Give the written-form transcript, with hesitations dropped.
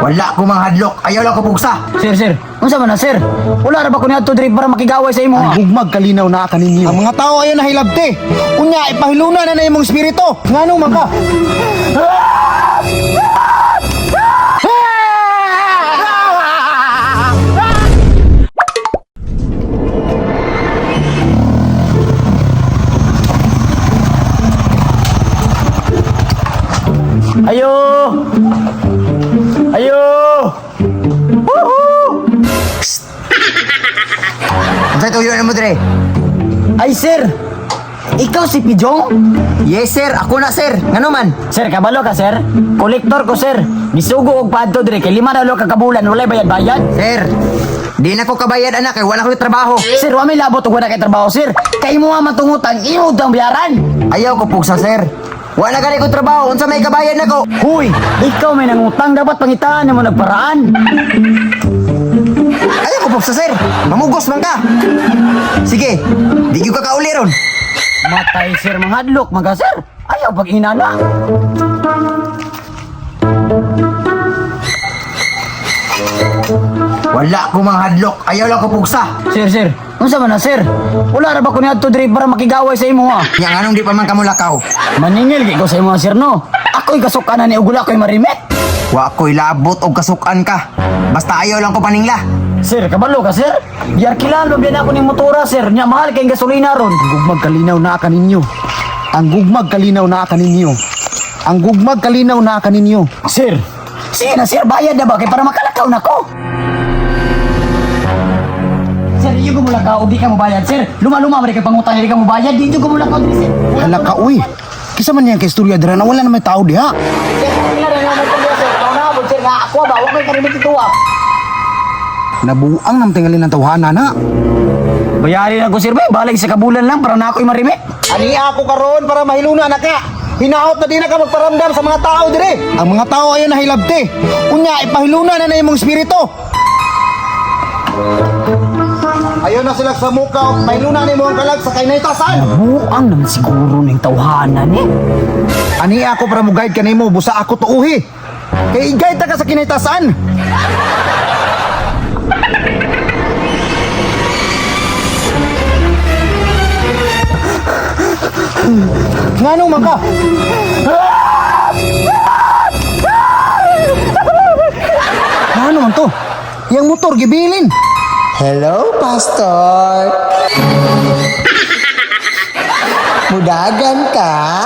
Wala ko mga hadlok, ayaw lang ko pugsa. Sir. Unsa man na, sir? Wala ra ba ko niadto diri para makigaway sa imo? Ang gugmag kalinaw na kaninyo. Ang mga tao ayon nahilabte. Unya ipahiluna na imong espiritu. Ngano man ka? Ayo! Ayo! Woohoo! Unsay tuyo na mo dire? Ay, sir! Ikaw si Pijong? Yes sir, ako na sir. Ngano man? Sir, kabalo ka, sir? Kolektor ko, sir. Gisugo og padto dire kay 5 na ka kabulan, walay bayad-bayad. Sir, di na ko kabayad anak kay wala ko trabaho. Sir, wa may labot og wala kay trabaho, sir. Kay mo nga matungutang imo tang bayaran. Ayaw ko pugsa sir. Wala gani ko trabaho, unsa may kabayad nako? Huy, ikaw may nangutang dapat pangitaan mo nagparaan. Ayaw ko pugsa sir. Mamugos man ka. Sige, di gyud ka kauli ron. Matay, sir, mga hadlok, mga sir. Ayaw pag inana. Wala ko mga hadlok, ayaw lang ko pugsa. Sir. Unsa man na, sir? Wala ra ba ko niadto diri para makigaway sa imo, ha? Yang anong di pa man kamo lakaw. Maningil kay ko sa imo, sir, no? Ako'y kasukanan ni ugula ko'y marimit. Wa ko'y labot og kasukan ka. Basta ayaw lang ko paningla. Sir, kabalo ka, sir? Biyar kilalo biyan ako ni motora, sir. Nya mahal kay gasolina ron. Ang gugmag kalinaw na kaninyo. Ang gugmag kalinaw na kaninyo. Ang gugmag kalinaw na kaninyo. Sir, sige na, sir, bayad na ba kay para makalakaw na ko? Sir, iyo ko mula ka, o di ka mo bayad, sir. Luma-luma, mali ka pangutang, di ka mo bayad, di ko mula ka, sir. Hala ka uy. Kisa man yan kay istorya dira na wala na may tao diha. Sir, kailan na naman ito, sir. Kau na, sir, nga ako ba? Huwag may karimit ito, ah. Nabuang nam tingalin ng tawhana na. Bayarin ako, sir, ba? Balik sa kabulan lang para na ako'y marimit. Ani ako karon para mahiluna na ka. Hinaot na di na ka magparamdam sa mga tao dire. Ang mga tao ayon nahilabte. Unya ipahiluna na imong espiritu. Ayon na sila sa muka, mahiluna ni mo ang kalag sa kainaytasan. Buang naman siguro ng tawhanan, eh. Ani ako para mo guide kanimo, busa ako tuuhi. Kay guide ta ka sa kinaytasan. Ngano man ka? Ngano man to? Yang motor gibilin. Hello, Pastor. Mudagan ka?